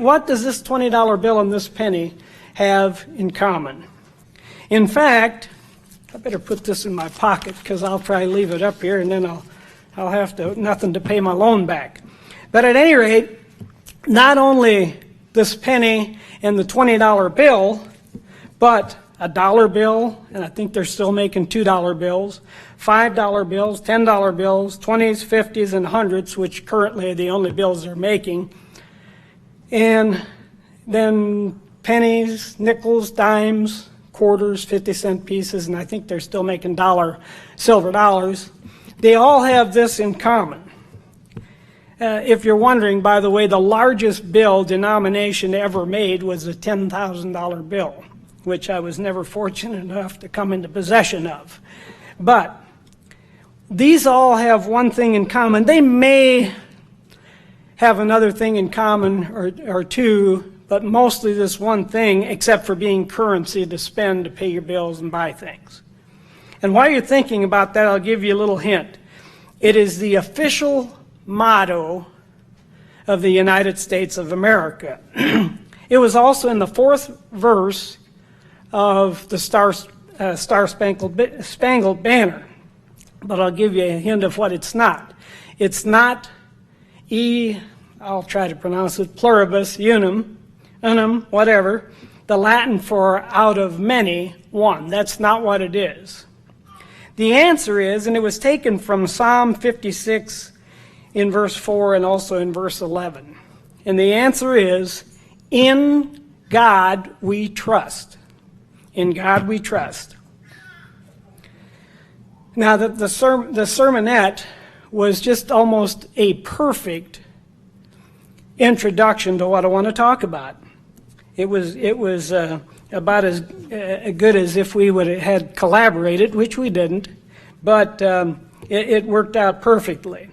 What does this $20 bill and this penny have in common? In fact, I better put this in my pocket because I'll probably leave it up here and then I'll have nothing to pay my loan back. But at any rate, not only this penny and the $20 bill, but a dollar bill, and I think they're still making $2 bills, $5 bills, $10 bills, 20s, 50s, and 100s, which currently are the only bills they're making. And then pennies, nickels, dimes, quarters, 50-cent pieces, and I think they're still making silver dollars. They all have this in common. If you're wondering, by the way, the largest bill denomination ever made was a $10,000 bill, which I was never fortunate enough to come into possession of. But these all have one thing in common. They may have another thing in common or two, but mostly this one thing, except for being currency to spend to pay your bills and buy things. And while you're thinking about that, I'll give you a little hint. It is the official motto of the United States of America. It was also in the 4th verse of the Star-Spangled Banner. But I'll give you a hint of what it's not. It's not I'll try to pronounce it, pluribus unum, whatever, the Latin for out of many, one. That's not what it is. The answer is, and it was taken from Psalm 56 in verse 4 and also in verse 11. And the answer is, in God we trust. In God we trust. Now, the sermonette was just almost a perfect introduction to what I want to talk about. It was about as good as if we would have had collaborated, which we didn't, but it worked out perfectly.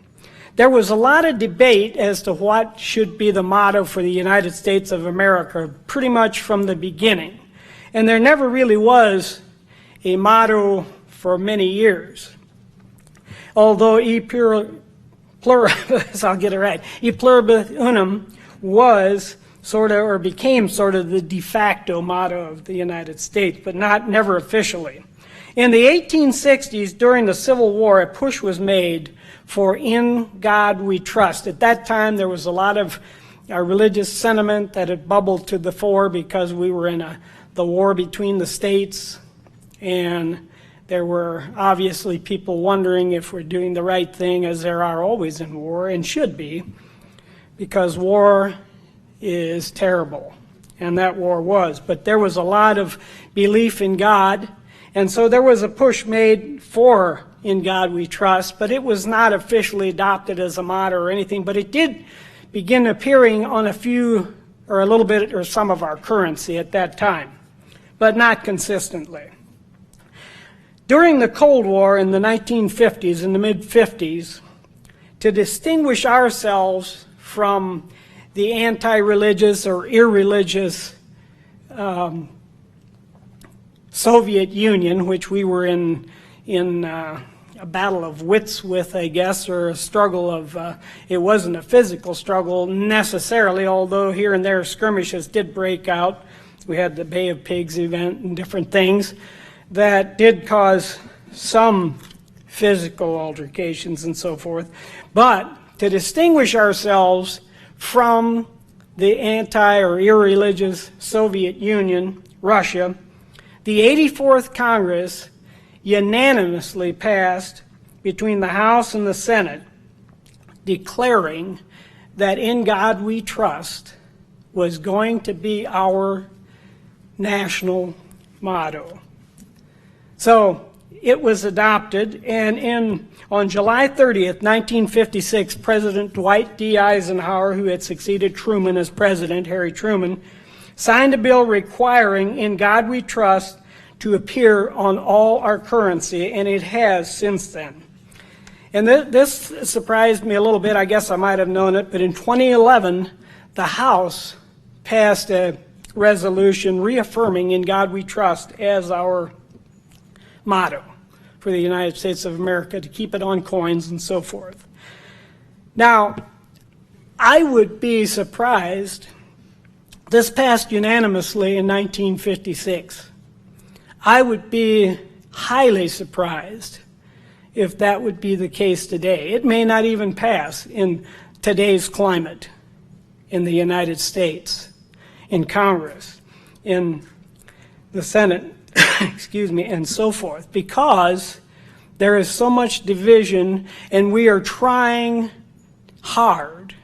There was a lot of debate as to what should be the motto for the United States of America pretty much from the beginning. And there never really was a motto for many years. Although e pluribus, I'll get it right, e pluribus unum was sort of, or became sort of the de facto motto of the United States, but never officially. In the 1860s, during the Civil War, a push was made for in God we trust. At that time, there was a lot of religious sentiment that had bubbled to the fore because we were in the war between the states, and there were obviously people wondering if we're doing the right thing, as there are always in war, and should be, because war is terrible, and that war was. But there was a lot of belief in God, and so there was a push made for in God we trust, but it was not officially adopted as a motto or anything, but it did begin appearing on a few, or a little bit, or some of our currency at that time, but not consistently. During the Cold War in the 1950s, in the mid-50s, to distinguish ourselves from the anti-religious or irreligious Soviet Union, which we were in a battle of wits with, I guess, or a struggle of, it wasn't a physical struggle necessarily, although here and there skirmishes did break out. We had the Bay of Pigs event and different things that did cause some physical altercations and so forth. But to distinguish ourselves from the anti or irreligious Soviet Union, Russia, the 84th Congress unanimously passed between the House and the Senate declaring that in God we trust was going to be our national motto. So it was adopted, and on July 30th, 1956, President Dwight D. Eisenhower, who had succeeded Truman as president, Harry Truman, signed a bill requiring in God we trust to appear on all our currency, and it has since then. And this surprised me a little bit. I guess I might have known it, but in 2011, the House passed a resolution reaffirming in God we trust as our motto for the United States of America, to keep it on coins and so forth. Now, I would be surprised This passed unanimously in 1956. I would be highly surprised if that would be the case today. It may not even pass in today's climate in the United States, in Congress, in the Senate, excuse me, and so forth, because there is so much division, and we are trying hard.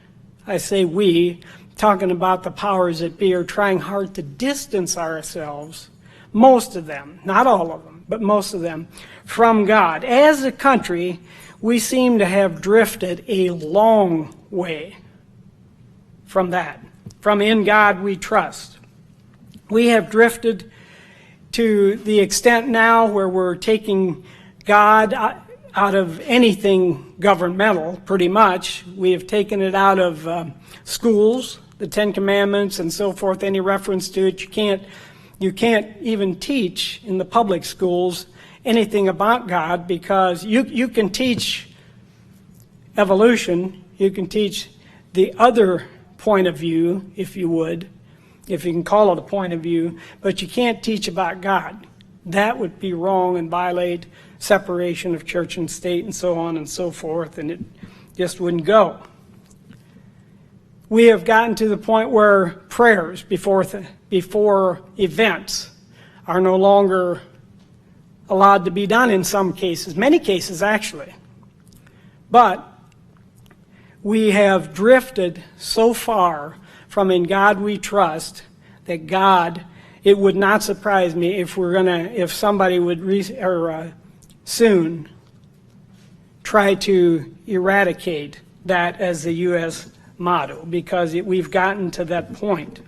I say we, talking about the powers that be, are trying hard to distance ourselves, most of them, not all of them, but most of them, from God. As a country, we seem to have drifted a long way from that, from in God we trust. We have drifted to the extent now where we're taking God out of anything governmental, pretty much. We have taken it out of schools, the Ten Commandments and so forth, any reference to it. You can't even teach in the public schools anything about God, because you can teach evolution, you can teach the other point of view, if you would, if you can call it a point of view, but you can't teach about God. That would be wrong and violate separation of church and state and so on and so forth, and it just wouldn't go. We have gotten to the point where prayers before events are no longer allowed to be done in some cases, many cases actually. But we have drifted so far from in God we trust that God, it would not surprise me if somebody would soon try to eradicate that as the U.S. motto, because we've gotten to that point.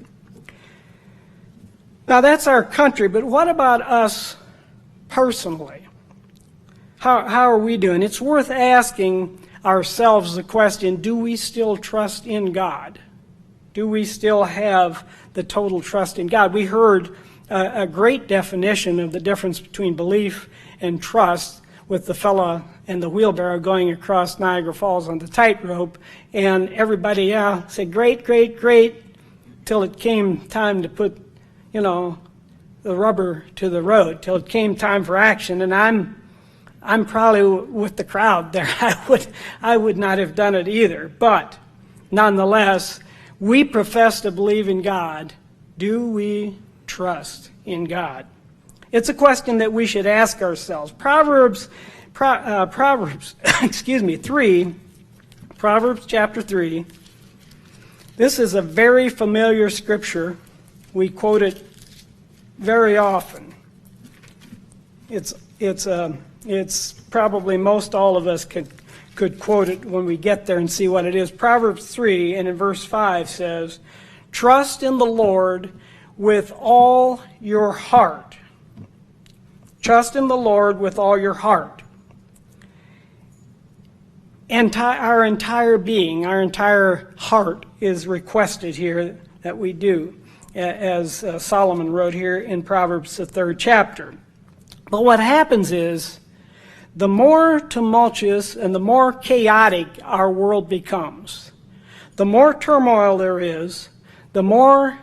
Now that's our country, but what about us personally? How are we doing? It's worth asking ourselves the question, do we still trust in God? Do we still have the total trust in God? We heard a great definition of the difference between belief and trust with the fella and the wheelbarrow going across Niagara Falls on the tightrope, and everybody said, great, great, great, till it came time to put, the rubber to the road, till it came time for action. And I'm probably with the crowd there. I would not have done it either. But nonetheless, we profess to believe in God. Do we trust in God? It's a question that we should ask ourselves. Proverbs chapter 3. This is a very familiar scripture. We quote it very often. It's probably most all of us could quote it when we get there and see what it is. Proverbs 3 and in verse 5 says, "Trust in the Lord with all your heart." Trust in the Lord with all your heart. Our entire being, our entire heart is requested here that we do, as Solomon wrote here in Proverbs, the 3rd chapter. But what happens is, the more tumultuous and the more chaotic our world becomes, the more turmoil there is, the more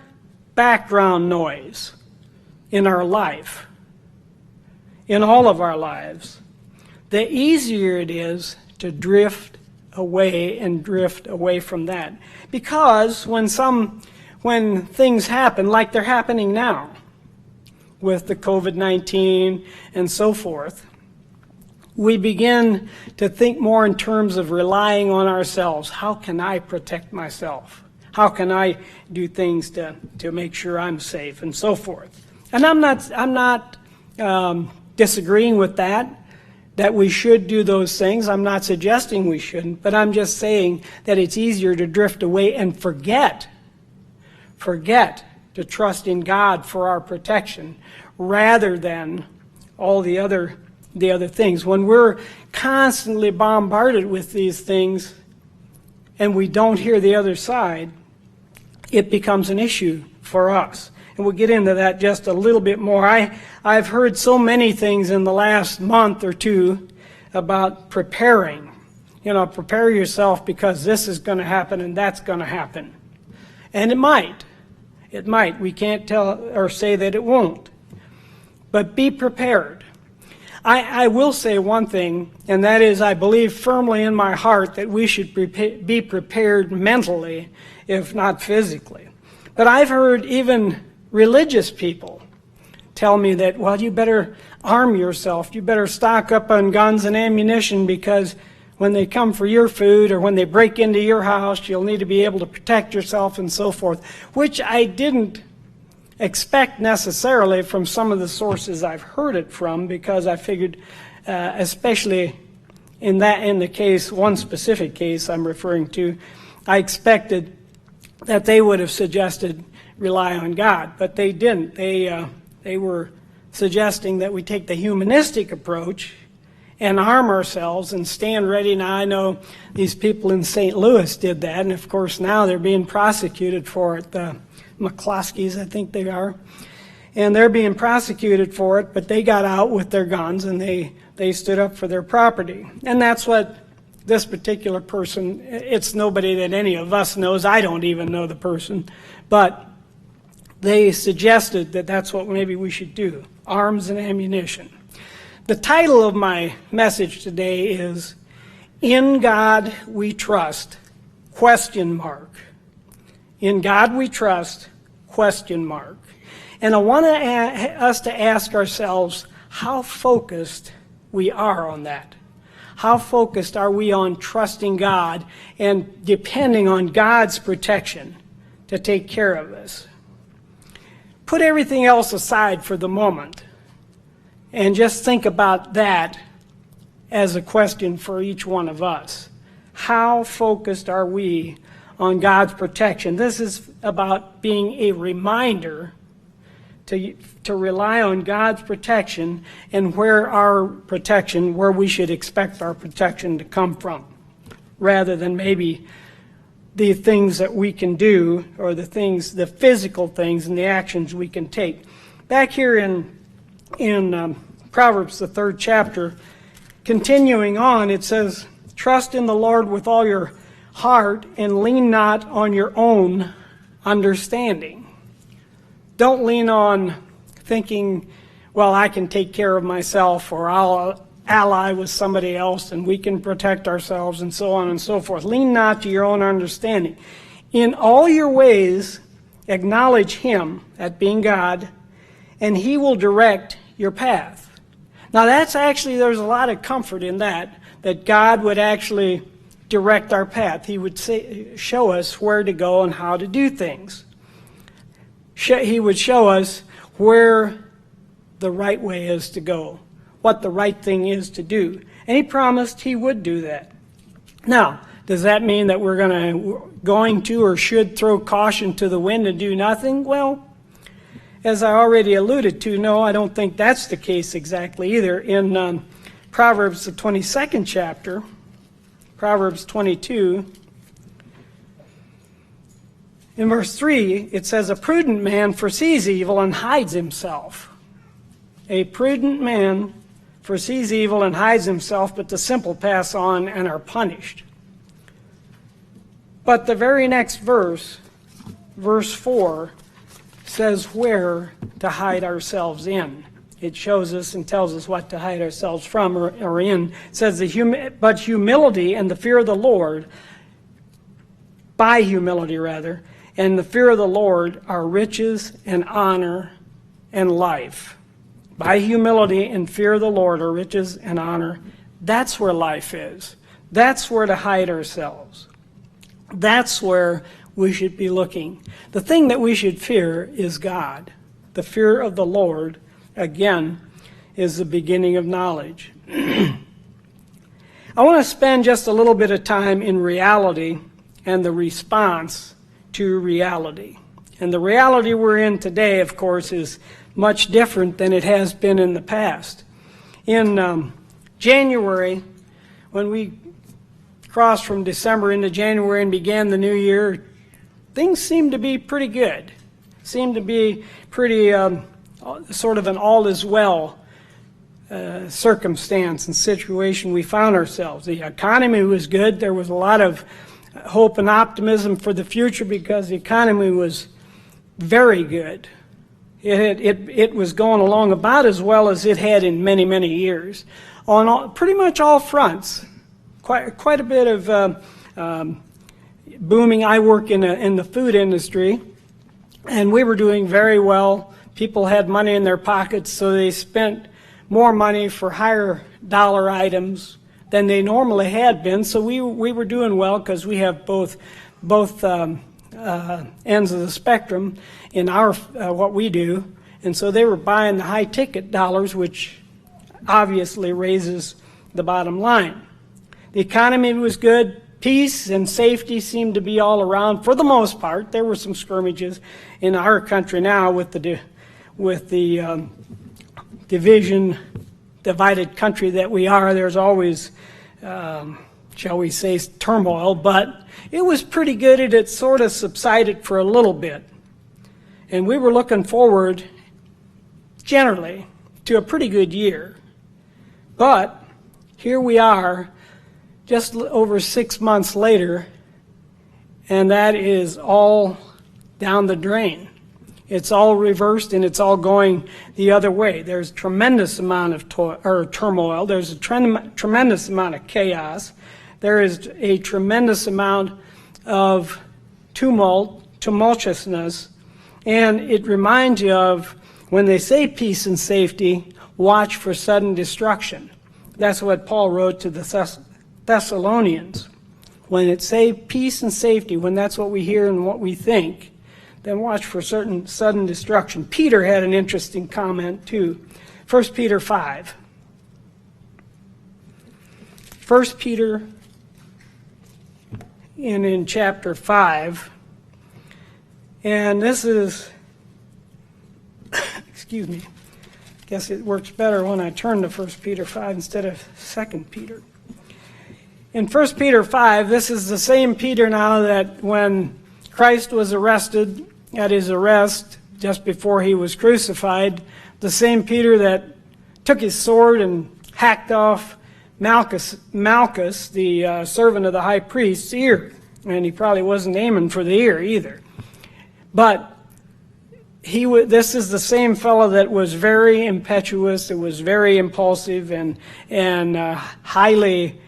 background noise in our life, in all of our lives, the easier it is to drift away from that. Because when things happen, like they're happening now, with the COVID-19 and so forth, we begin to think more in terms of relying on ourselves. How can I protect myself? How can I do things to make sure I'm safe and so forth? And I'm not disagreeing with that we should do those things. I'm not suggesting we shouldn't, but I'm just saying that it's easier to drift away and forget to trust in God for our protection rather than all the other things. When we're constantly bombarded with these things and we don't hear the other side, it becomes an issue for us. And we'll get into that just a little bit more. I've heard so many things in the last month or two about preparing. Prepare yourself because this is going to happen and that's going to happen. And it might. It might. We can't tell or say that it won't. But be prepared. I will say one thing, and that is I believe firmly in my heart that we should be prepared mentally, if not physically. But I've heard even religious people tell me that, well, you better arm yourself. You better stock up on guns and ammunition because when they come for your food or when they break into your house, you'll need to be able to protect yourself and so forth, which I didn't expect necessarily from some of the sources I've heard it from, because I figured, especially in the case, one specific case I'm referring to, I expected that they would have suggested rely on God, but they didn't. They were suggesting that we take the humanistic approach and arm ourselves and stand ready. Now, I know these people in St. Louis did that, and of course now they're being prosecuted for it. The McCloskeys, I think they are. And they're being prosecuted for it, but they got out with their guns and they stood up for their property. And that's what this particular person, it's nobody that any of us knows. I don't even know the person. But they suggested that that's what maybe we should do, arms and ammunition. The title of my message today is, In God We Trust, ? In God we trust, ? And I want us to ask ourselves how focused we are on that. How focused are we on trusting God and depending on God's protection to take care of us? Put everything else aside for the moment and just think about that as a question for each one of us. How focused are we on God's protection? This is about being a reminder to rely on God's protection and where we should expect our protection to come from, rather than maybe the things that we can do or the physical things and the actions we can take. Back here in Proverbs, the 3rd chapter, continuing on, it says, trust in the Lord with all your heart and lean not on your own understanding. Don't lean on thinking, well, I can take care of myself, or I'll ally with somebody else and we can protect ourselves, and so on and so forth. Lean not to your own understanding. In all your ways, acknowledge Him, that being God, and He will direct your path. Now that's actually, there's a lot of comfort in that God would actually direct our path. He would show us where to go and how to do things. He would show us where the right way is to go, what the right thing is to do. And He promised He would do that. Now, does that mean that we're going to or should throw caution to the wind and do nothing? Well, as I already alluded to, no, I don't think that's the case exactly either. In Proverbs, the 22nd chapter, Proverbs 22, in verse 3, it says, a prudent man foresees evil and hides himself. A prudent man foresees evil and hides himself, but the simple pass on and are punished. But the very next verse, verse 4, says where to hide ourselves in. It shows us and tells us what to hide ourselves from or in. It says, but humility and the fear of the Lord, by humility rather, and the fear of the Lord are riches and honor and life. By humility and fear of the Lord are riches and honor. That's where life is. That's where to hide ourselves. That's where we should be looking. The thing that we should fear is God. The fear of the Lord, again, is the beginning of knowledge. I want to spend just a little bit of time in reality and the response to reality. And the reality we're in today, of course, is much different than it has been in the past. In January, when we crossed from December into January and began the new year, things seemed to be pretty good. Seemed to be pretty sort of an all is well circumstance and situation we found ourselves. The economy was good. There was a lot of hope and optimism for the future because the economy was very good. It was going along about as well as it had in many, many years on pretty much all fronts. Quite a bit of booming. I work in the food industry, and we were doing very well. People had money in their pockets, so they spent more money for higher dollar items than they normally had been. So we were doing well because we have both ends of the spectrum in our what we do, and so they were buying the high ticket dollars, which obviously raises the bottom line. The economy was good. Peace and safety seemed to be all around for the most part. There were some skirmishes in our country now with the divided country that we are. There's always, shall we say, turmoil, but it was pretty good. It had sort of subsided for a little bit. And we were looking forward, generally, to a pretty good year. But here we are, just over 6 months later, and that is all down the drain. It's all reversed, and it's all going the other way. There's a tremendous amount of turmoil. There's a tremendous amount of chaos. There is a tremendous amount of tumultuousness, and it reminds you of when they say peace and safety, watch for sudden destruction. That's what Paul wrote to the Thessalonians. When it say peace and safety, when that's what we hear and what we think, then watch for certain sudden destruction. Peter had an interesting comment too. 1 Peter 5. 1 Peter in chapter 5. And this is, excuse me, I guess it works better when I turn to 1 Peter 5 instead of 2 Peter. In 1 Peter 5, this is the same Peter now that when Christ was arrested, at his arrest, just before he was crucified, the same Peter that took his sword and hacked off Malchus, the servant of the high priest's ear. And he probably wasn't aiming for the ear either. But this is the same fellow that was very impetuous, that was very impulsive and highly,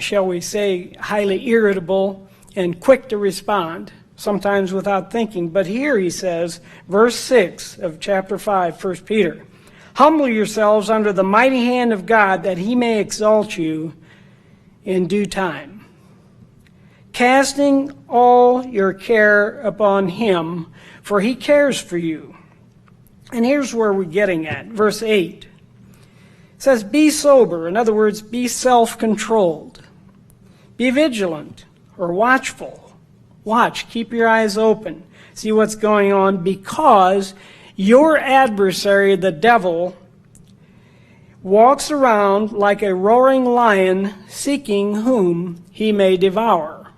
shall we say, highly irritable and quick to respond, sometimes without thinking. But here he says, verse 6 of chapter 5, 1 Peter, humble yourselves under the mighty hand of God, that he may exalt you in due time, casting all your care upon him, for he cares for you. And here's where we're getting at. Verse 8 it says, be sober. In other words, be self-controlled. Be vigilant or watchful. Watch, keep your eyes open. See what's going on, because your adversary, the devil, walks around like a roaring lion, seeking whom he may devour.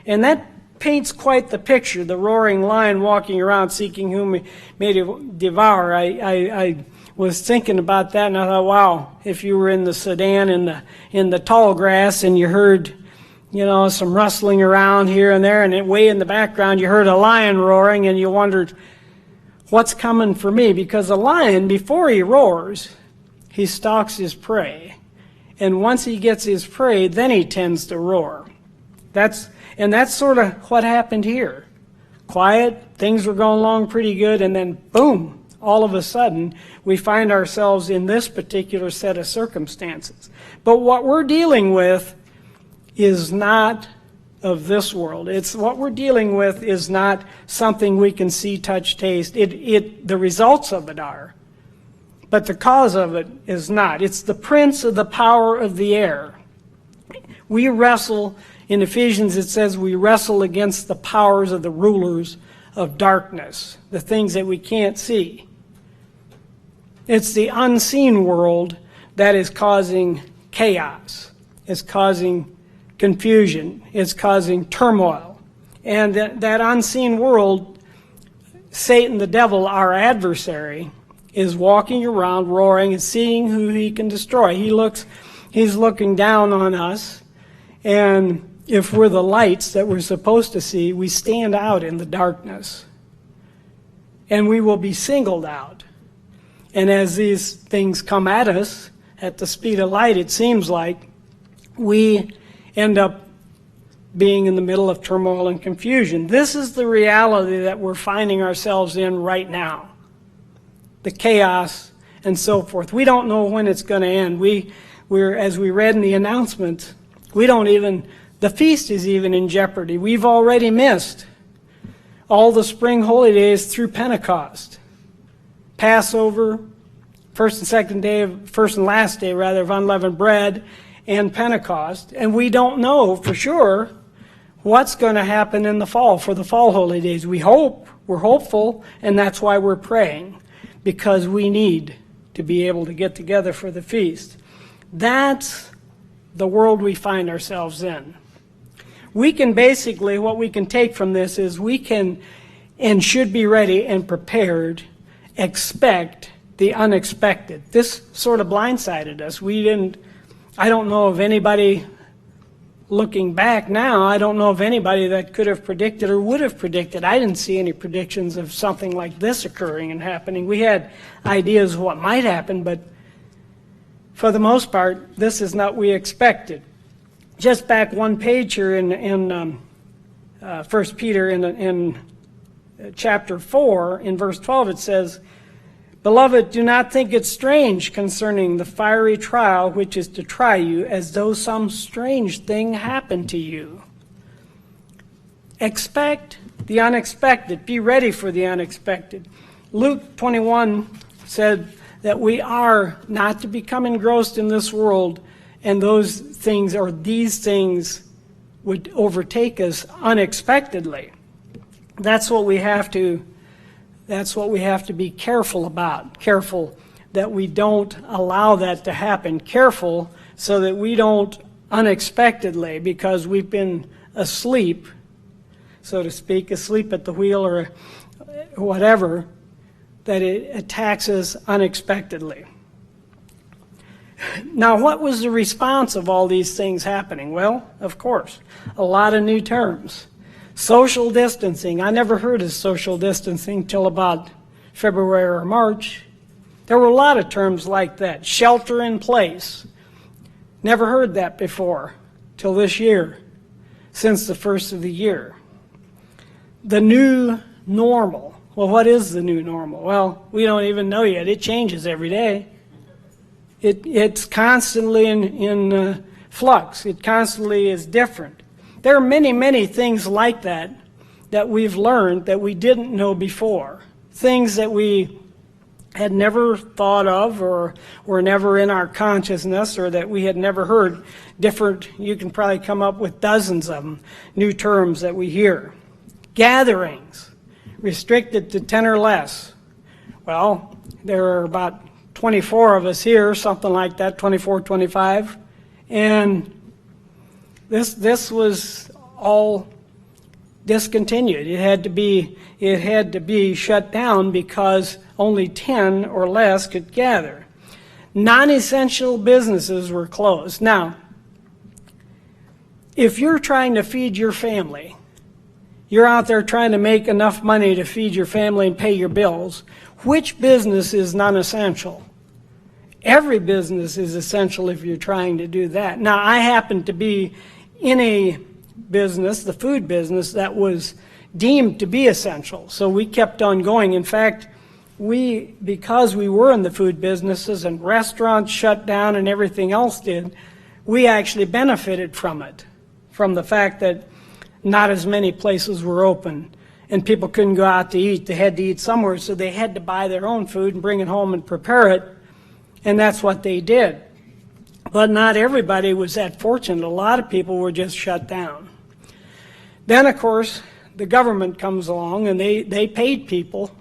And that paints quite the picture, the roaring lion walking around seeking whom he may devour. I was thinking about that, and I thought, wow, if you were in the sedan in the tall grass and you heard, some rustling around here and there, and way in the background you heard a lion roaring, and you wondered, what's coming for me? Because a lion, before he roars, he stalks his prey. And once he gets his prey, then he tends to roar. That's sort of what happened here. Quiet, things were going along pretty good, and then boom, all of a sudden, we find ourselves in this particular set of circumstances. But what we're dealing with is not of this world. It's what we're dealing with is not something we can see, touch, taste. The results of it are, but the cause of it is not. It's the prince of the power of the air. We wrestle, in Ephesians it says we wrestle against the powers of the rulers of darkness, the things that we can't see. It's the unseen world that is causing chaos. It's causing confusion. It's causing turmoil. And that unseen world, Satan, the devil, our adversary, is walking around roaring and seeing who he can destroy. He's looking down on us, and if we're the lights that we're supposed to see, we stand out in the darkness. and we will be singled out. And as these things come at us at the speed of light, it seems like we end up being in the middle of turmoil and confusion. This is the reality that we're finding ourselves in right now. The chaos and so forth. We don't know when it's going to end. We're, as we read in the announcement, the feast is even in jeopardy. We've already missed all the spring holy days through Pentecost. Passover, first and last day of unleavened bread, and Pentecost. And we don't know for sure what's going to happen in the fall for the fall holy days. We're hopeful, and that's why we're praying, because we need to be able to get together for the feast. That's the world we find ourselves in. We can basically, what we can take from this is we can and should be ready and prepared, expect the unexpected. This sort of blindsided us. I don't know of anybody, looking back now, I don't know of anybody that could have predicted or would have predicted. I didn't see any predictions of something like this occurring and happening. We had ideas of what might happen, but for the most part, this is not what we expected. Just back one page here in 1 Peter in chapter 4, in verse 12, it says, "Beloved, do not think it strange concerning the fiery trial which is to try you, as though some strange thing happened to you." Expect the unexpected. Be ready for the unexpected. Luke 21 said that we are not to become engrossed in this world, and those things or these things would overtake us unexpectedly. That's what we have to be careful about. Careful that we don't allow that to happen. Careful so that we don't unexpectedly, because we've been asleep, so to speak, asleep at the wheel or whatever, that it attacks us unexpectedly. Now, what was the response of all these things happening? Well, of course, a lot of new terms. Social distancing. I never heard of social distancing till about February or March. There were a lot of terms like that. Shelter in place. Never heard that before till this year, since the first of the year. The new normal. Well, what is the new normal? Well, we don't even know yet. It changes every day. It's constantly in flux. It constantly is different. There are many, many things like that we've learned that we didn't know before. Things that we had never thought of or were never in our consciousness, or that we had never heard. Different, you can probably come up with dozens of them, new terms that we hear. Gatherings, restricted to 10 or less. Well, there are about 24 of us here, something like that, 24, 25. And this was all discontinued. It had to be shut down because only 10 or less could gather. Non-essential businesses were closed. Now, if you're trying to feed your family, you're out there trying to make enough money to feed your family and pay your bills, which business is non-essential? Every business is essential if you're trying to do that. Now, I happen to be in a business, the food business, that was deemed to be essential. So we kept on going. In fact, because we were in the food businesses and restaurants shut down and everything else did, we actually benefited from it, from the fact that not as many places were open and people couldn't go out to eat. They had to eat somewhere, so they had to buy their own food and bring it home and prepare it, and that's what they did. But not everybody was that fortunate. A lot of people were just shut down. Then, of course, the government comes along, and they paid people.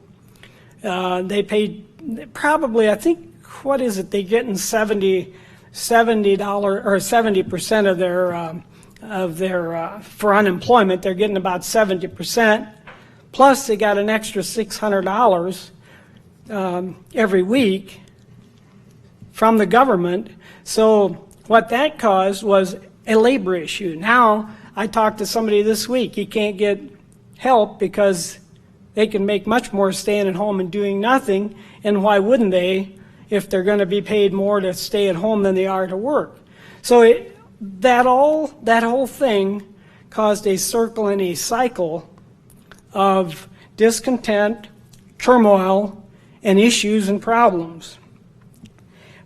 They paid probably, I think, what is it? They're getting $70 or 70% of their for unemployment. They're getting about 70%. Plus, they got an extra $600 every week from the government. So what that caused was a labor issue. Now, I talked to somebody this week. He can't get help because They can make much more staying at home and doing nothing, and why wouldn't they if they're going to be paid more to stay at home than they are to work? So that whole thing caused a circle and a cycle of discontent, turmoil, and issues and problems.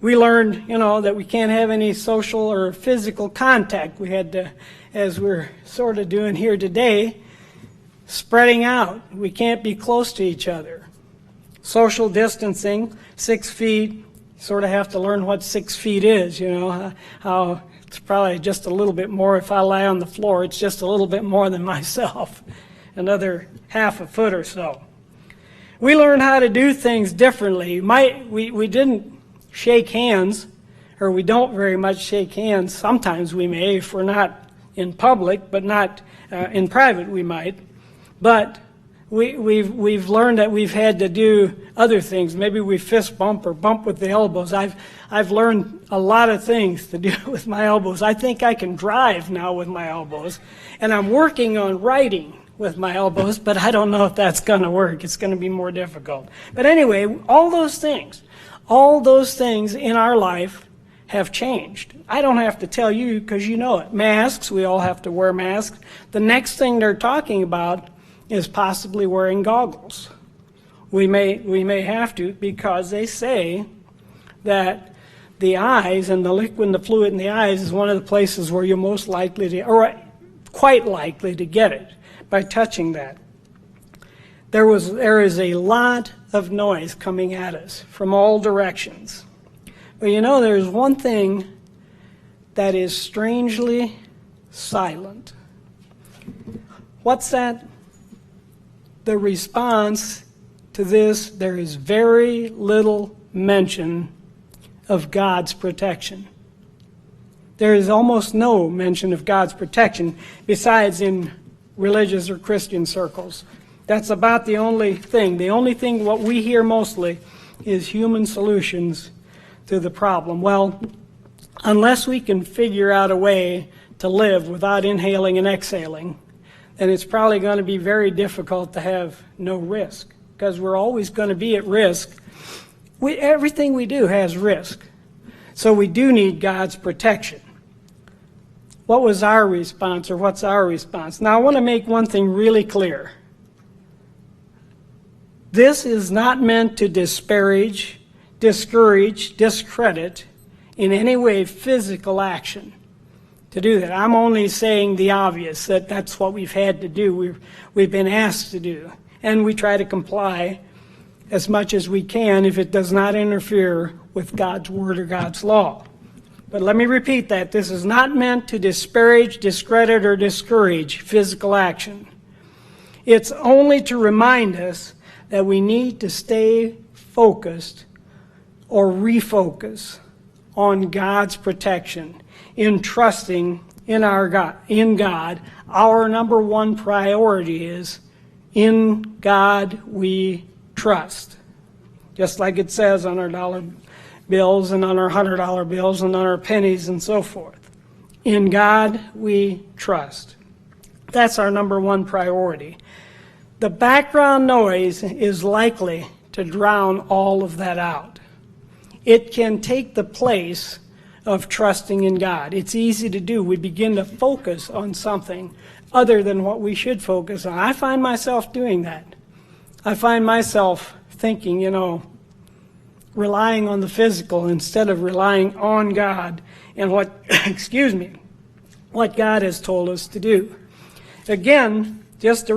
We learned, that we can't have any social or physical contact. We had to, as we're sort of doing here today, spreading out. We can't be close to each other. Social distancing, 6 feet, sort of have to learn what 6 feet is, how it's probably just a little bit more. If I lie on the floor, it's just a little bit more than myself, another half a foot or so. We learned how to do things differently. We didn't shake hands, or we don't very much shake hands. Sometimes we may, if we're not in public, but not in private we might. But we've learned that we've had to do other things. Maybe we fist bump or bump with the elbows. I've learned a lot of things to do with my elbows. I think I can drive now with my elbows, and I'm working on writing with my elbows, but I don't know if that's going to work. It's going to be more difficult. But anyway, all those things in our life have changed. I don't have to tell you because you know it. Masks, we all have to wear masks. The next thing they're talking about is possibly wearing goggles. We may have to, because they say that the eyes and the liquid and the fluid in the eyes is one of the places where you're most likely to, or quite likely to get it by touching that. There is a lot of noise coming at us from all directions. But there's one thing that is strangely silent. What's that? The response to this, there is very little mention of God's protection. There is almost no mention of God's protection besides in religious or Christian circles. That's about the only thing. The only thing what we hear mostly is human solutions to the problem. Well, unless we can figure out a way to live without inhaling and exhaling, then it's probably going to be very difficult to have no risk, because we're always going to be at risk. Everything we do has risk. So we do need God's protection. What was our response, or what's our response? Now, I want to make one thing really clear. This is not meant to disparage, discourage, discredit in any way physical action. To do that, I'm only saying the obvious, that that's what we've had to do, we've been asked to do, and we try to comply as much as we can if it does not interfere with God's word or God's law. But let me repeat that. This is not meant to disparage, discredit, or discourage physical action. It's only to remind us that we need to stay focused or refocus on God's protection, in trusting in God. Our number one priority is, in God we trust. Just like it says on our dollar bills and on our $100 bills and on our pennies and so forth. In God we trust. That's our number one priority. The background noise is likely to drown all of that out. It can take the place of trusting in God. It's easy to do. We begin to focus on something other than what we should focus on. I find myself doing that. I find myself thinking, relying on the physical instead of relying on God and what God has told us to do. Again, just to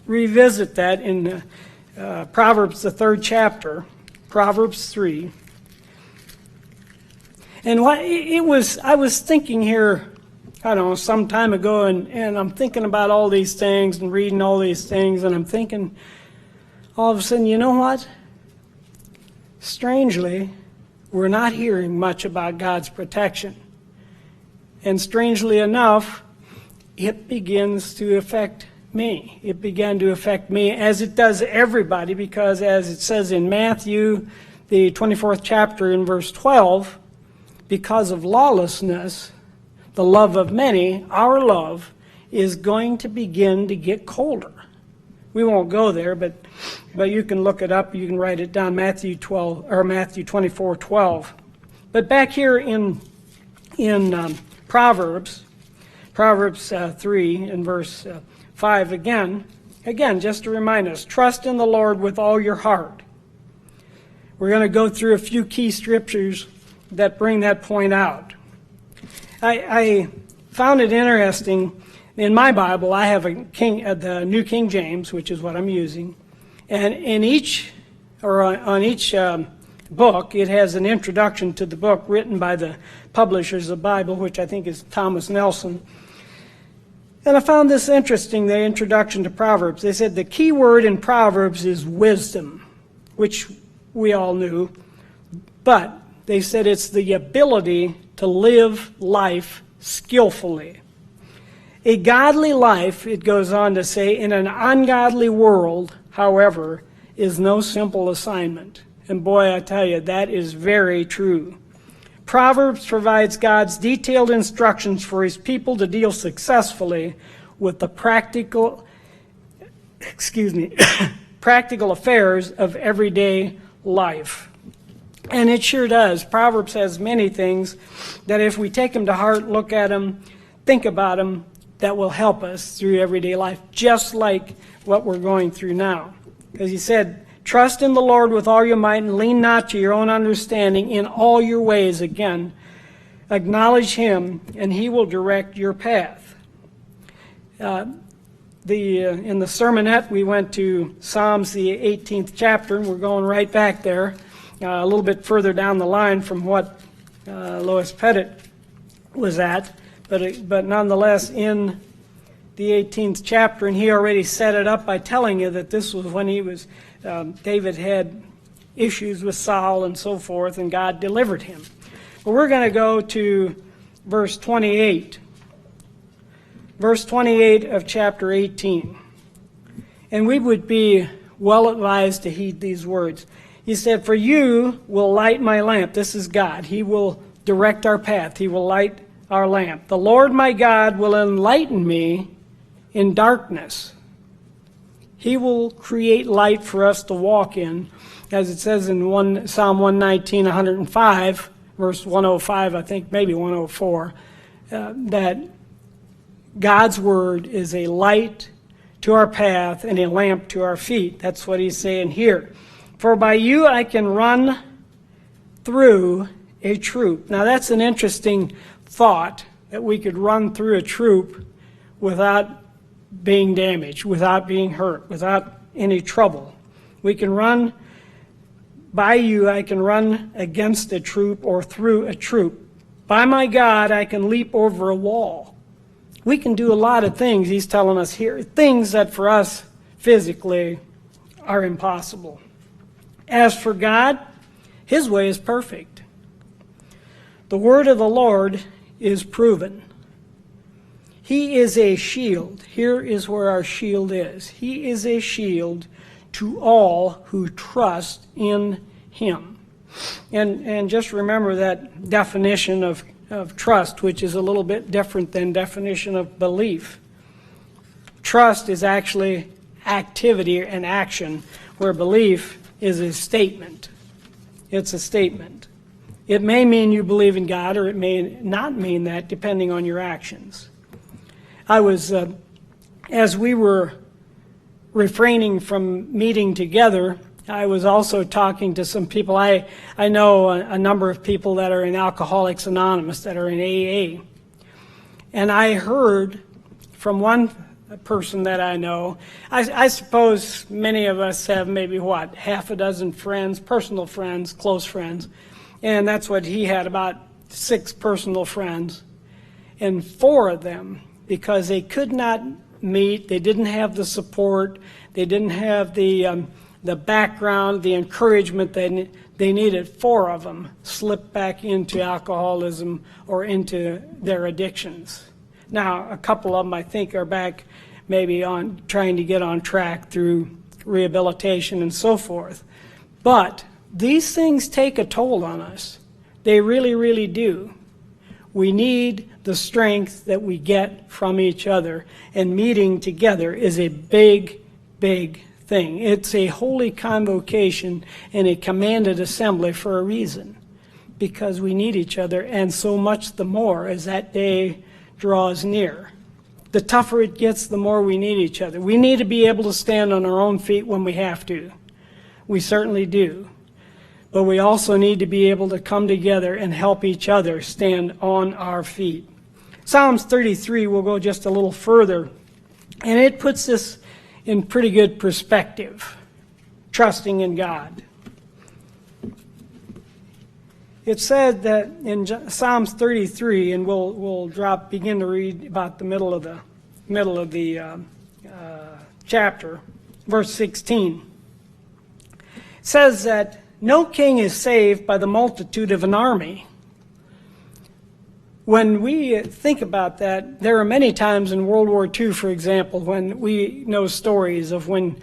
revisit that in Proverbs, the 3rd chapter, Proverbs 3. And I was thinking here, some time ago, and I'm thinking about all these things and reading all these things, and I'm thinking, all of a sudden, you know what? Strangely, we're not hearing much about God's protection. And strangely enough, it begins to affect me. It began to affect me, as it does everybody, because as it says in Matthew, the 24th chapter in verse 12, because of lawlessness, the love of many, our love, is going to begin to get colder. we won't go there, but you can look it up. You can write it down, Matthew 24:12. But back here in Proverbs 3 and verse 5 again, just to remind us, trust in the Lord with all your heart. We're going to go through a few key scriptures that bring that point out. I found it interesting. In my Bible, I have the New King James, which is what I'm using. And on each book, it has an introduction to the book written by the publishers of the Bible, which I think is Thomas Nelson. And I found this interesting, the introduction to Proverbs. They said the key word in Proverbs is wisdom, which we all knew. But they said it's the ability to live life skillfully. A godly life, it goes on to say, in an ungodly world, however, is no simple assignment. And boy, I tell you, that is very true. Proverbs provides God's detailed instructions for his people to deal successfully with the practical affairs of everyday life. And it sure does. Proverbs has many things that if we take them to heart, look at them, think about them, that will help us through everyday life, just like what we're going through now. Because he said, trust in the Lord with all your might and lean not to your own understanding in all your ways. Again, acknowledge him and he will direct your path. In the sermonette, we went to Psalms, the 18th chapter, and we're going right back there, a little bit further down the line from what Lois Pettit was at. But nonetheless, in the 18th chapter, and he already set it up by telling you that this was when David had issues with Saul and so forth, and God delivered him. But we're going to go to verse 28. Verse 28 of chapter 18. And we would be well advised to heed these words. He said, for you will light my lamp. This is God. He will direct our path. He will light our lamp. The Lord my God will enlighten me in darkness. He will create light for us to walk in, as it says in Psalm 119, 105, verse 105, I think, maybe 104, that God's word is a light to our path and a lamp to our feet. That's what he's saying here. For by you I can run through a troop. Now that's an interesting thought, that we could run through a troop without being damaged, without being hurt, without any trouble. We can run by you, I can run against a troop or through a troop. By my God, I can leap over a wall. We can do a lot of things, he's telling us here, things that for us physically are impossible. As for God, his way is perfect. The word of the Lord is proven. He is a shield. Here is where our shield is. He is a shield to all who trust in him. And just remember that definition of trust, which is a little bit different than definition of belief. Trust is actually activity and action, where belief is a statement. It's a statement. It may mean you believe in God, or it may not mean that, depending on your actions. I was, as we were refraining from meeting together, I was also talking to some people. I know a number of people that are in Alcoholics Anonymous, that are in AA. And I heard from one person that I know, I suppose many of us have maybe, half a dozen friends, personal friends, close friends. And that's what he had, about 6 personal friends. And 4 of them, because they could not meet, they didn't have the support, they didn't have the background, the encouragement they needed, 4 of them slipped back into alcoholism or into their addictions. Now, a couple of them, I think, are back maybe on trying to get on track through rehabilitation and so forth. But these things take a toll on us. They really, really do. We need the strength that we get from each other, and meeting together is a big big thing. It's a holy convocation and a commanded assembly for a reason, because we need each other, and so much the more as that day draws near. The tougher it gets, the more we need each other. We need to be able to stand on our own feet when we have to. We certainly do. But we also need to be able to come together and help each other stand on our feet. Psalms 33, we'll go just a little further, and it puts this in pretty good perspective, trusting in God. It said that in Psalms 33, and we'll begin to read about the middle of the chapter, verse 16. It says that no king is saved by the multitude of an army. When we think about that, there are many times in World War II, for example, when we know stories of when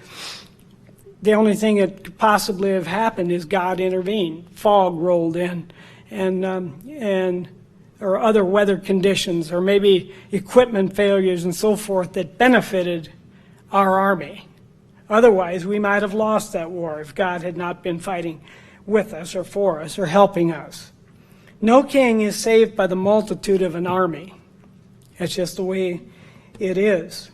the only thing that could possibly have happened is God intervened. Fog rolled in, or other weather conditions, or maybe equipment failures and so forth that benefited our army. Otherwise, we might have lost that war if God had not been fighting with us or for us or helping us. No king is saved by the multitude of an army. That's just the way it is.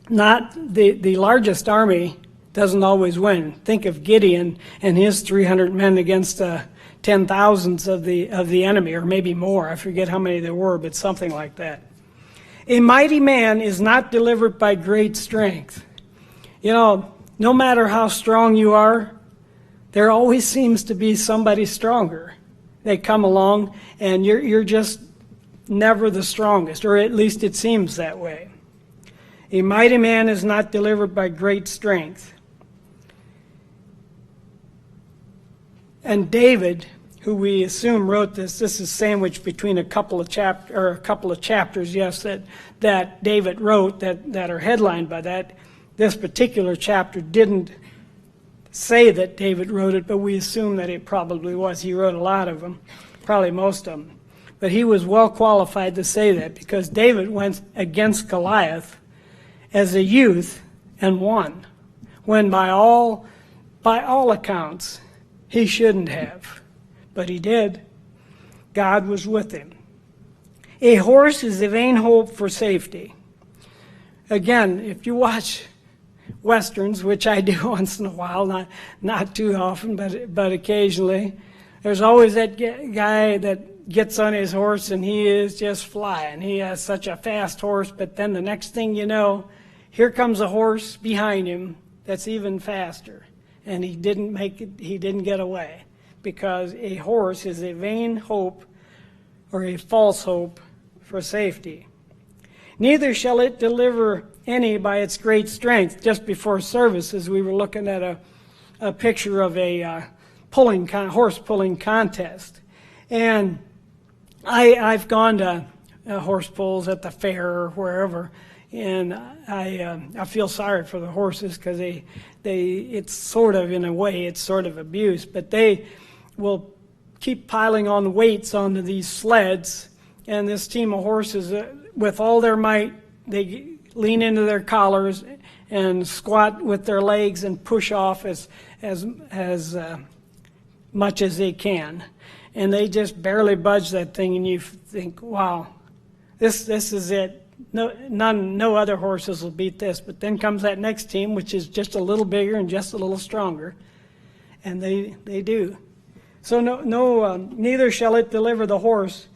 Not the largest army doesn't always win. Think of Gideon and his 300 men against 10,000s of the enemy, or maybe more. I forget how many there were, but something like that. A mighty man is not delivered by great strength. You know, no matter how strong you are, there always seems to be somebody stronger. They come along, and you're just never the strongest, or at least it seems that way. A mighty man is not delivered by great strength. And David, who we assume wrote this is sandwiched between a couple of chapters, yes, that David wrote that are headlined by that. This particular chapter didn't say that David wrote it, but we assume that it probably was. He wrote a lot of them, probably most of them. But he was well qualified to say that, because David went against Goliath as a youth and won, when by all accounts he shouldn't have. But he did. God was with him. A horse is a vain hope for safety. Again, if you watch Westerns, which I do once in a while, not too often, but occasionally, there's always that guy that gets on his horse and he is just flying. He has such a fast horse, but then the next thing you know, here comes a horse behind him that's even faster, and he didn't get away, because a horse is a vain hope or a false hope for safety. Neither shall it deliver any by its great strength. Just before services, we were looking at a picture of a horse pulling contest. And I've gone to horse pulls at the fair or wherever, and I feel sorry for the horses, because it's sort of, in a way, it's sort of abuse, but they will keep piling on weights onto these sleds, and this team of horses, with all their might, they lean into their collars and squat with their legs and push off as much as they can. And they just barely budge that thing, and you think, wow, this is it. No other horses will beat this. But then comes that next team, which is just a little bigger and just a little stronger, and they do. So neither shall it deliver the horse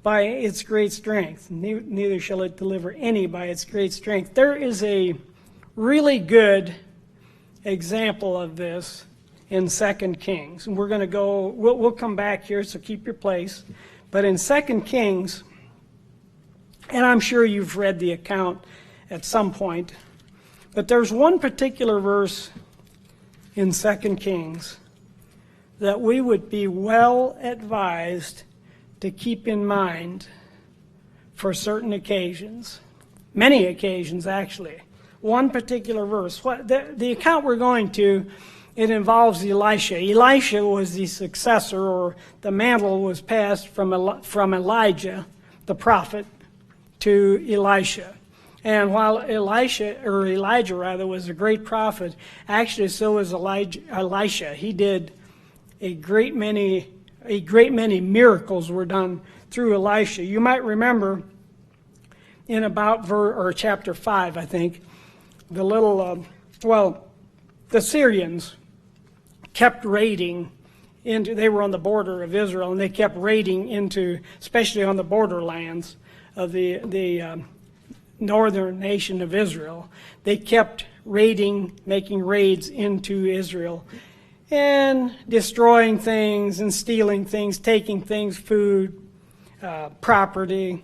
by its great strength. Neither shall it deliver any by its great strength. There is a really good example of this in 2 Kings. And we're going to go, we'll come back here, so keep your place. But in 2 Kings, and I'm sure you've read the account at some point, but there's one particular verse in 2 Kings that we would be well advised to keep in mind for certain occasions. Many occasions, actually. One particular verse. The account we're going to, it involves Elisha. Elisha was the successor, or the mantle was passed from Elijah, the prophet, to Elisha. And while Elijah rather, was a great prophet, actually so was Elisha. He did a great many miracles were done through Elisha. You might remember in about chapter 5, I think, the Syrians kept raiding into, they were on the border of Israel, and they kept raiding into, especially on the borderlands of the northern nation of Israel. They kept raiding, making raids into Israel, and destroying things and stealing things, taking things, food, property,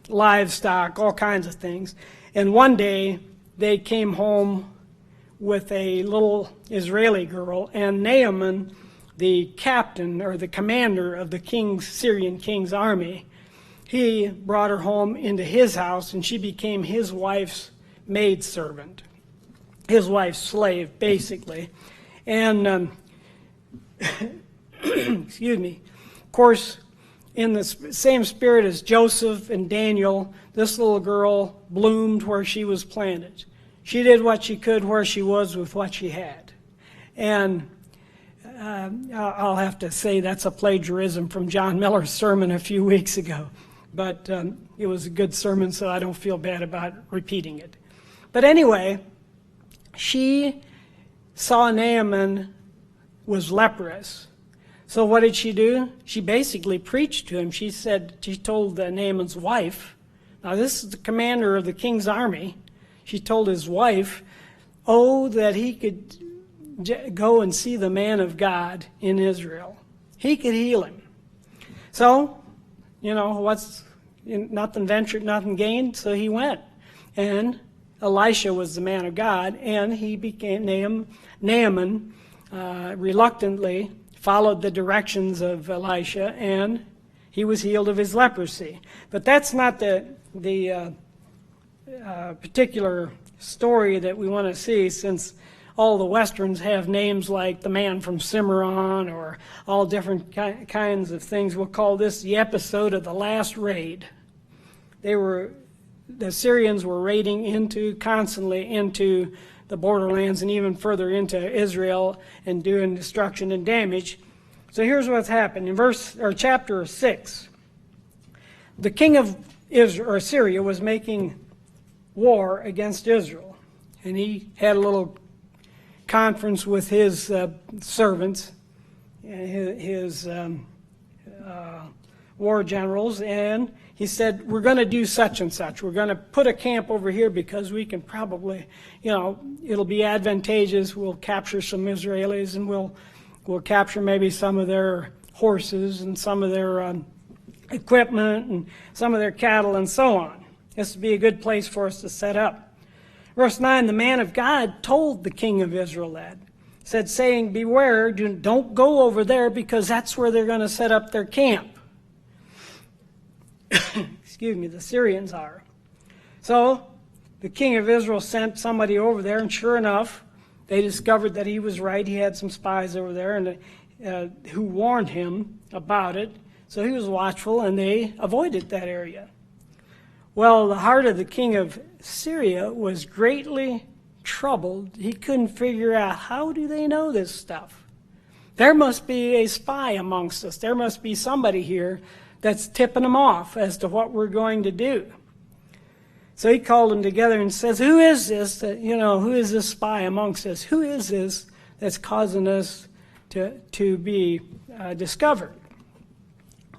livestock, all kinds of things. And one day they came home with a little Israeli girl, and Naaman, the captain or the commander of the Syrian king's army, he brought her home into his house, and she became his wife's maidservant, his wife's slave, basically. And, excuse me, of course, in the same spirit as Joseph and Daniel, this little girl bloomed where she was planted. She did what she could where she was with what she had. And I'll have to say that's a plagiarism from John Miller's sermon a few weeks ago. But it was a good sermon, so I don't feel bad about repeating it. But anyway, she saw Naaman was leprous. So what did she do? She basically preached to him. She told Naaman's wife, now this is the commander of the king's army. She told his wife, that he could go and see the man of God in Israel. He could heal him. So, nothing ventured, nothing gained, so he went. And Elisha was the man of God, and he became Naaman, reluctantly followed the directions of Elisha, and he was healed of his leprosy. But that's not the particular story that we want to see, since all the Westerns have names like the man from Cimarron or all different kinds of things. We'll call this the episode of the last raid. The Syrians were raiding constantly into the borderlands and even further into Israel and doing destruction and damage. So here's what's happened. In chapter 6, the king of Syria was making war against Israel. And he had a little conference with his servants, his war generals, and he said, we're going to do such and such. We're going to put a camp over here because we can probably, it'll be advantageous. We'll capture some Israelis, and we'll capture maybe some of their horses and some of their equipment and some of their cattle and so on. This would be a good place for us to set up. Verse 9, the man of God told the king of Israel that, saying, beware, don't go over there because that's where they're going to set up their camp. Excuse me, the Syrians are. So the king of Israel sent somebody over there, and sure enough, they discovered that he was right. He had some spies over there and who warned him about it. So he was watchful, and they avoided that area. Well, the heart of the king of Syria was greatly troubled. He couldn't figure out, how do they know this stuff? There must be a spy amongst us. There must be somebody here that's tipping them off as to what we're going to do. So he called them together and says, who is this who is this spy amongst us? Who is this that's causing us to be discovered?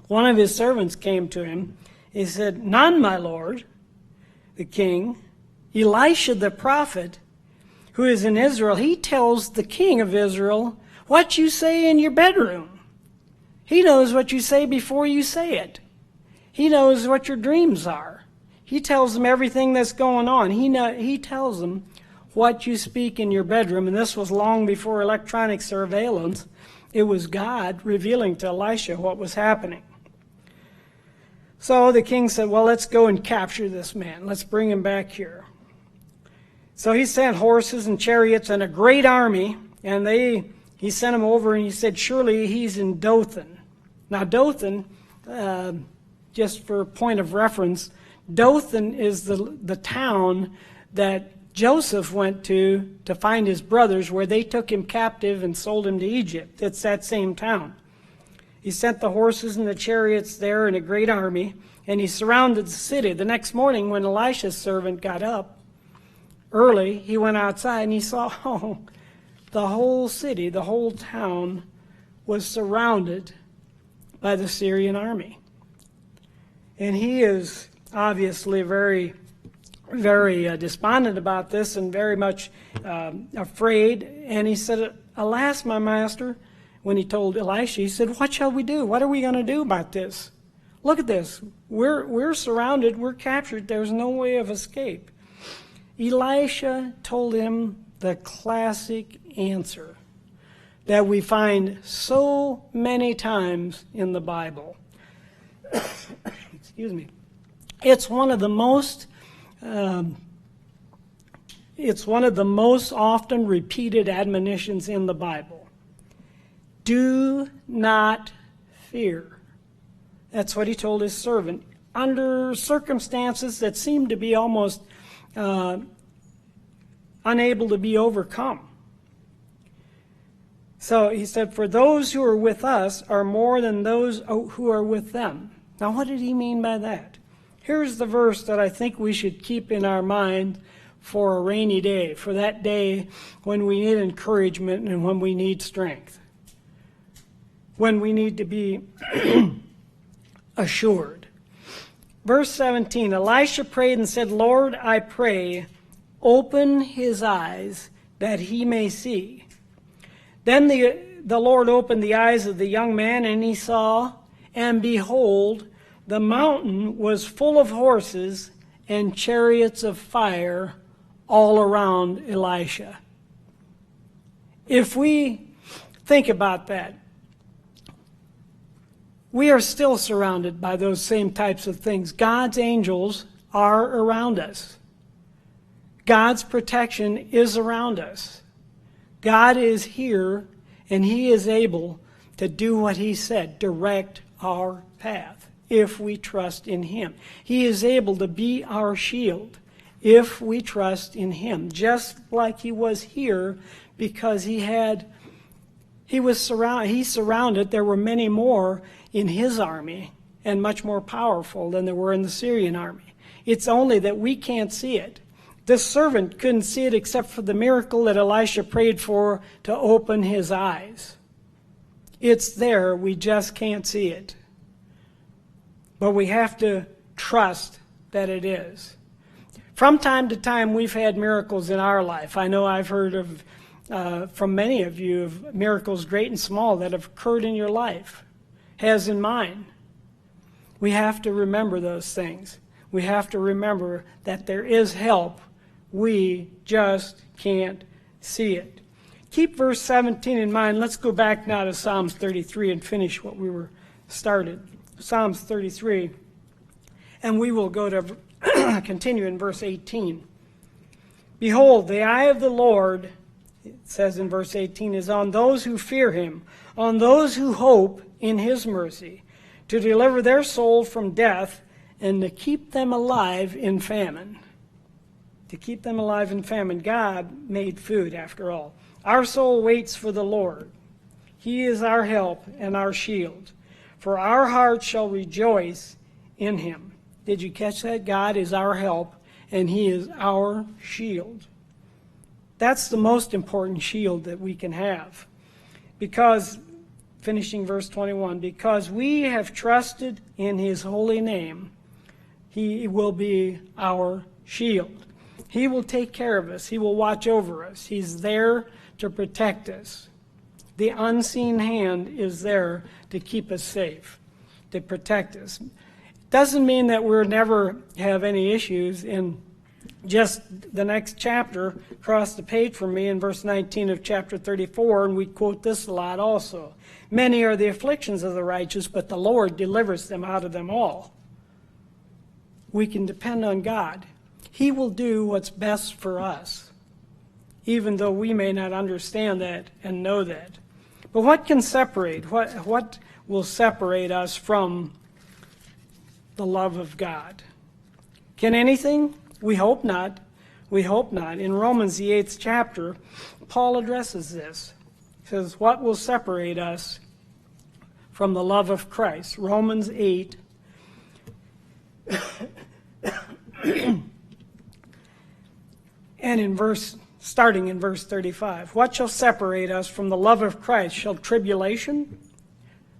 One of his servants came to him. He said, none, my lord, the king. Elisha the prophet, who is in Israel, he tells the king of Israel what you say in your bedroom. He knows what you say before you say it. He knows what your dreams are. He tells them everything that's going on. He tells them what you speak in your bedroom, and this was long before electronic surveillance. It was God revealing to Elisha what was happening. So the king said, well, let's go and capture this man. Let's bring him back here. So he sent horses and chariots and a great army, and he sent them over, and he said, surely he's in Dothan. Now Dothan, just for point of reference, Dothan is the town that Joseph went to find his brothers, where they took him captive and sold him to Egypt. It's that same town. He sent the horses and the chariots there and a great army, and he surrounded the city. The next morning, when Elisha's servant got up early, he went outside and he saw the whole city, the whole town was surrounded by the Syrian army. And he is obviously very, very despondent about this and very much afraid. And he said, "Alas, my master," when he told Elisha, he said, "What shall we do? What are we going to do about this? Look at this. We're surrounded. We're captured. There's no way of escape." Elisha told him the classic answer that we find so many times in the Bible. Excuse me. It's one of the most often repeated admonitions in the Bible. Do not fear. That's what he told his servant, under circumstances that seemed to be almost unable to be overcome. So he said, "For those who are with us are more than those who are with them." Now, what did he mean by that? Here's the verse that I think we should keep in our mind for a rainy day, for that day when we need encouragement and when we need strength, when we need to be assured. Verse 17, Elisha prayed and said, "Lord, I pray, open his eyes that he may see." Then the Lord opened the eyes of the young man, and he saw, and behold, the mountain was full of horses and chariots of fire all around Elisha. If we think about that, we are still surrounded by those same types of things. God's angels are around us. God's protection is around us. God is here, and he is able to do what he said, direct our path, if we trust in him. He is able to be our shield if we trust in him, just like he was here, because he surrounded. There were many more in his army, and much more powerful than there were in the Syrian army. It's only that we can't see it. This servant couldn't see it except for the miracle that Elisha prayed for to open his eyes. It's there, we just can't see it. But we have to trust that it is. From time to time, we've had miracles in our life. I know I've heard of, from many of you, of miracles great and small that have occurred in your life, has in mine. We have to remember those things. We have to remember that there is help. We just can't see it. Keep verse 17 in mind. Let's go back now to Psalms 33 and finish what we were started. Psalms 33. And we will go to continue in verse 18. Behold, the eye of the Lord, it says in verse 18, is on those who fear him, on those who hope in his mercy, to deliver their soul from death and to keep them alive in famine. To keep them alive in famine. God made food, after all. Our soul waits for the Lord. He is our help and our shield. For our heart shall rejoice in him. Did you catch that? God is our help, and he is our shield. That's the most important shield that we can have. Because, finishing verse 21, because we have trusted in his holy name, he will be our shield. He will take care of us. He will watch over us. He's there to protect us. The unseen hand is there to keep us safe, to protect us. Doesn't mean that we'll never have any issues. In just the next chapter, across the page from me in verse 19 of chapter 34, and we quote this a lot also. Many are the afflictions of the righteous, but the Lord delivers them out of them all. We can depend on God. He will do what's best for us, even though we may not understand that and know that. But what can separate? What will separate us from the love of God? Can anything? We hope not. We hope not. In Romans, the 8th chapter, Paul addresses this. He says, what will separate us from the love of Christ? Romans 8. And starting in verse 35, what shall separate us from the love of Christ? Shall tribulation?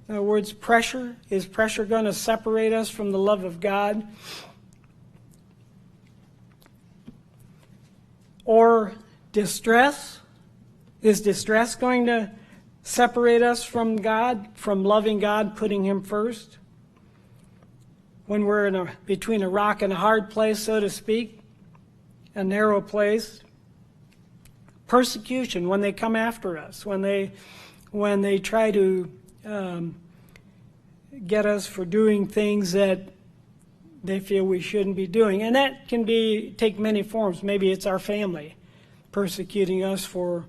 In other words, pressure. Is pressure going to separate us from the love of God? Or distress? Is distress going to separate us from God, from loving God, putting Him first? When we're between a rock and a hard place, so to speak, a narrow place. Persecution, when they come after us, when they try to get us for doing things that they feel we shouldn't be doing. And that can take many forms. Maybe it's our family persecuting us for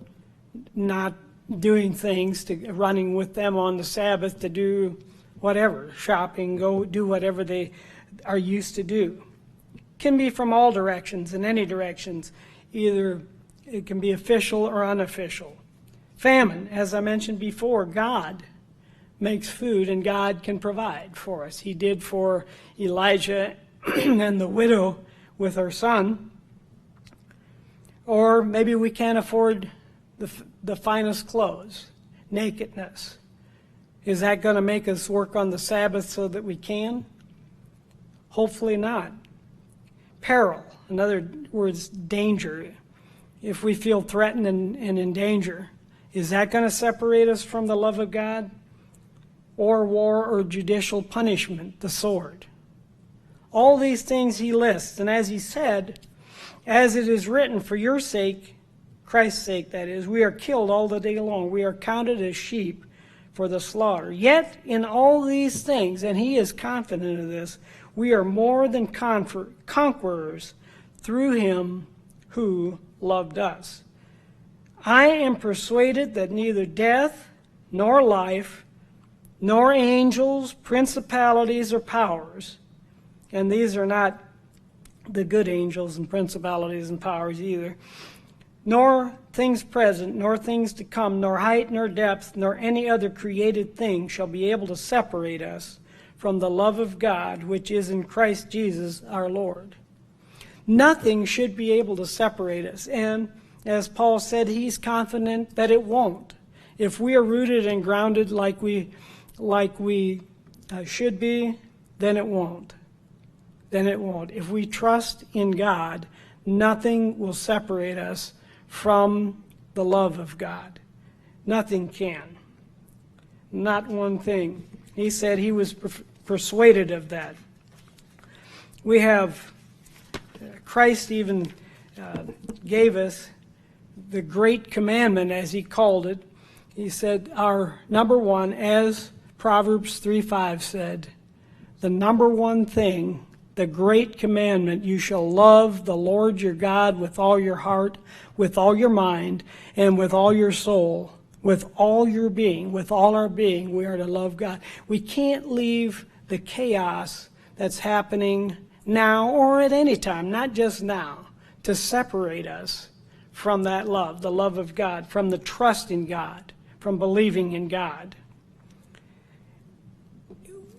not doing things, running with them on the Sabbath to do whatever, shopping, go do whatever they are used to do. Can be from all directions, in any directions. Either it can be official or unofficial. Famine, as I mentioned before, God makes food and God can provide for us. He did for Elijah and the widow with her son. Or maybe we can't afford the finest clothes, nakedness. Is that going to make us work on the Sabbath so that we can? Hopefully not. Peril, in other words, danger. If we feel threatened and in danger, is that going to separate us from the love of God? Or war or judicial punishment, the sword. All these things he lists, and as he said, as it is written, for your sake, Christ's sake that is, we are killed all the day long. We are counted as sheep for the slaughter. Yet in all these things, and he is confident of this, we are more than conquerors through him who loved us. I am persuaded that neither death nor life, nor angels, principalities, or powers, and these are not the good angels and principalities and powers either, nor things present, nor things to come, nor height, nor depth, nor any other created thing shall be able to separate us from the love of God, which is in Christ Jesus our Lord. Nothing should be able to separate us, and as Paul said, he's confident that it won't. If we are rooted and grounded like we should be, then it won't. Then it won't. If we trust in God, nothing will separate us from the love of God. Nothing can. Not one thing. He said he was persuaded of that. We have, Christ even gave us the great commandment, as he called it. He said, our number one, as Proverbs 3:5 said, the number one thing, the great commandment, you shall love the Lord your God with all your heart, with all your mind, and with all your soul, with all your being, with all our being, we are to love God. We can't leave the chaos that's happening now or at any time, not just now, to separate us from that love, the love of God, from the trust in God, from believing in God.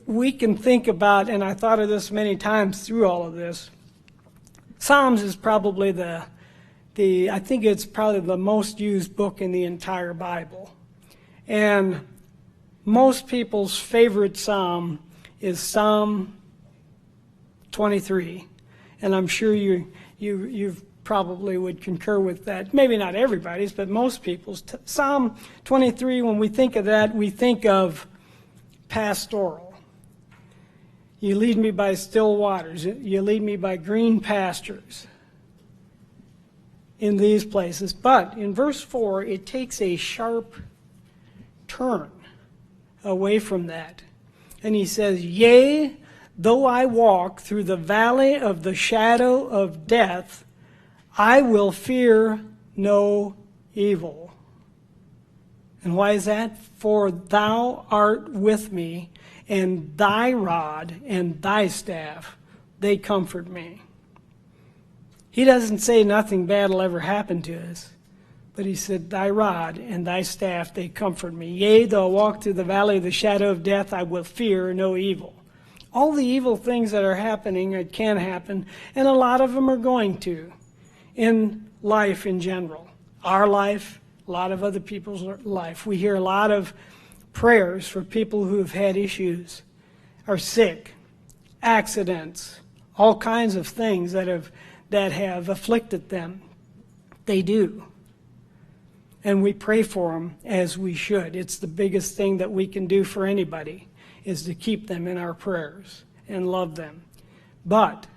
We can think about, and I thought of this many times through all of this, Psalms is probably I think it's probably the most used book in the entire Bible. And most people's favorite psalm is Psalm 23. And I'm sure you probably would concur with that. Maybe not everybody's, but most people's. Psalm 23, when we think of that, we think of pastoral. You lead me by still waters. You lead me by green pastures in these places. But in verse 4, it takes a sharp turn away from that. And he says, yea, though I walk through the valley of the shadow of death, I will fear no evil. And why is that? For thou art with me, and thy rod and thy staff, they comfort me. He doesn't say nothing bad will ever happen to us. But he said, thy rod and thy staff, they comfort me. Yea, though I walk through the valley of the shadow of death, I will fear no evil. All the evil things that are happening, it can happen, and a lot of them are going to, in life in general. Our life, a lot of other people's life. We hear a lot of prayers for people who have had issues, are sick, accidents, all kinds of things that have afflicted them. They do. And we pray for them as we should. It's the biggest thing that we can do for anybody, is to keep them in our prayers and love them. But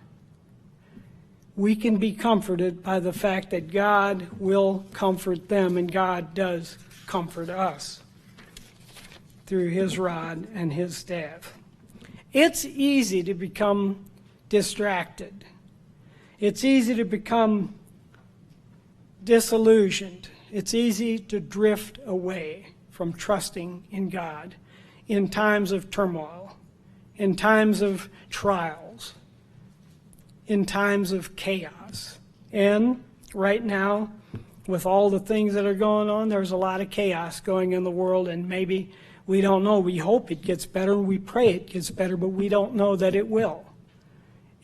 we can be comforted by the fact that God will comfort them, and God does comfort us through his rod and his staff. It's easy to become distracted. It's easy to become disillusioned. It's easy to drift away from trusting in God in times of turmoil, in times of trials, in times of chaos. And right now, with all the things that are going on, there's a lot of chaos going in the world, and maybe we don't know. We hope it gets better, we pray it gets better, but we don't know that it will.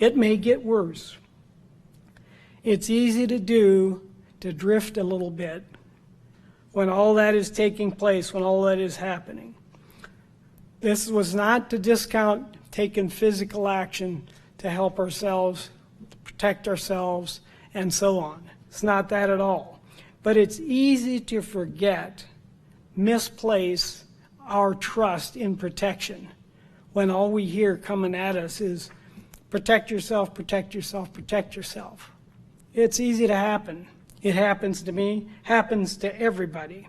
It may get worse. It's easy to drift a little bit when all that is taking place, when all that is happening. This was not to discount taking physical action to help ourselves, to protect ourselves, and so on. It's not that at all. But it's easy to forget, misplace our trust in protection when all we hear coming at us is protect yourself, protect yourself, protect yourself. It's easy to happen. It happens to me, happens to everybody.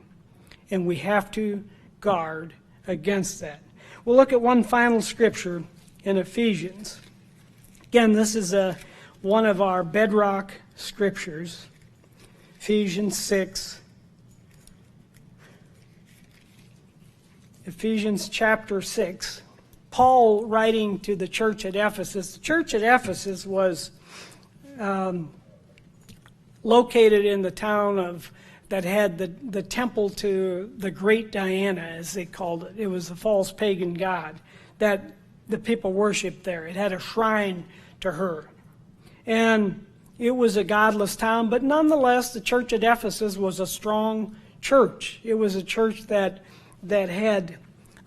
And we have to guard against that. We'll look at one final scripture in Ephesians. Again, this is one of our bedrock scriptures. Ephesians 6. Ephesians chapter 6. Paul writing to the church at Ephesus. The church at Ephesus was located in the town that had the temple to the great Diana, as they called it. It was a false pagan god that the people worshipped there. It had a shrine to her. And it was a godless town, but nonetheless, the church at Ephesus was a strong church. It was a church that had,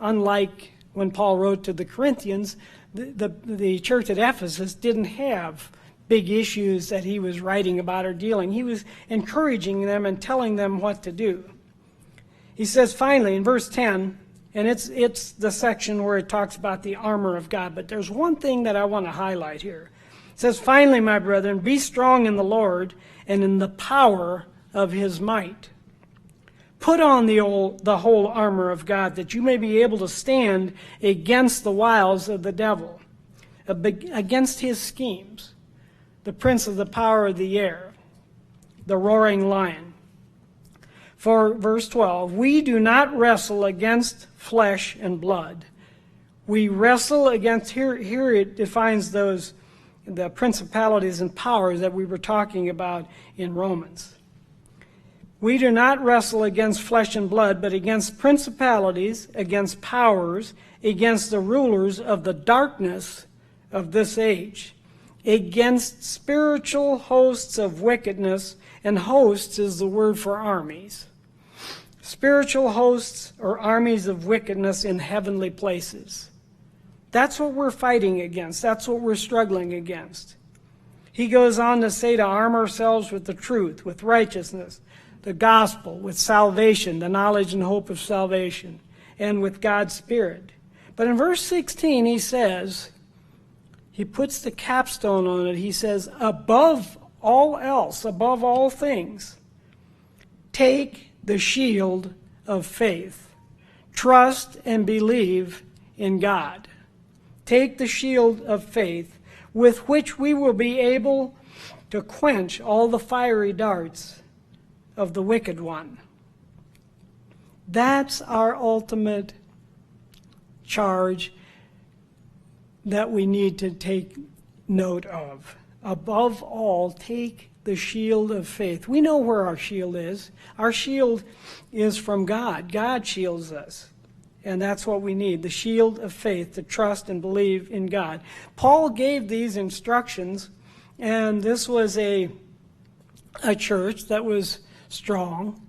unlike when Paul wrote to the Corinthians, the church at Ephesus didn't have big issues that he was writing about or dealing. He was encouraging them and telling them what to do. He says finally in verse 10, and it's the section where it talks about the armor of God, but there's one thing that I want to highlight here. It says, finally, my brethren, be strong in the Lord and in the power of his might. Put on the whole armor of God, that you may be able to stand against the wiles of the devil, against his schemes. The prince of the power of the air, the roaring lion. For verse 12, we do not wrestle against flesh and blood. We wrestle against, here it defines the principalities and powers that we were talking about in Romans. We do not wrestle against flesh and blood, but against principalities, against powers, against the rulers of the darkness of this age, against spiritual hosts of wickedness, and hosts is the word for armies. Spiritual hosts or armies of wickedness in heavenly places. That's what we're fighting against. That's what we're struggling against. He goes on to say to arm ourselves with the truth, with righteousness, the gospel, with salvation, the knowledge and hope of salvation, and with God's Spirit. But in verse 16 he says, he puts the capstone on it. He says, above all else, above all things, take the shield of faith. Trust and believe in God. Take the shield of faith with which we will be able to quench all the fiery darts of the wicked one. That's our ultimate charge that we need to take note of. Above all, take the shield of faith. We know where our shield is. Our shield is from God. God shields us. And that's what we need, the shield of faith, to trust and believe in God. Paul gave these instructions, and this was a church that was strong.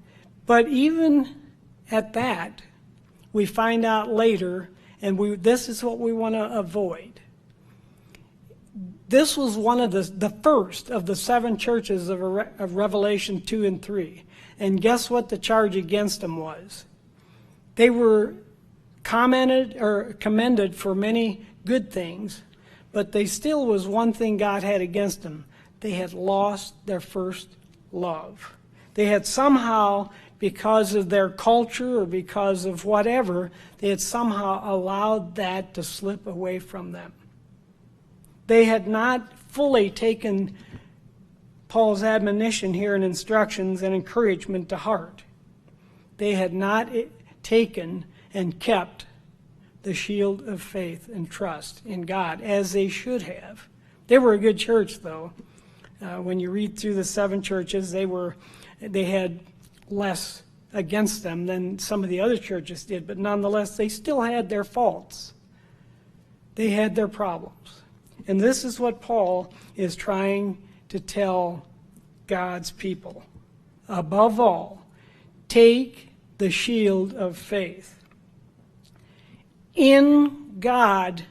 But even at that, we find out later, and this is what we want to avoid. This was one of the first of the 7 churches of Revelation 2 and 3. And guess what the charge against them was? They were commended for many good things, but they still was one thing God had against them. They had lost their first love. They had somehow, because of their culture or because of whatever, they had somehow allowed that to slip away from them. They had not fully taken Paul's admonition here and instructions and encouragement to heart. They had not taken and kept the shield of faith and trust in God as they should have. They were a good church, though. When you read through the 7 churches, they had less against them than some of the other churches did, but nonetheless, they still had their faults. They had their problems. And this is what Paul is trying to tell God's people. Above all, take the shield of faith. In God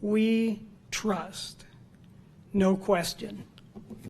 we trust. No question.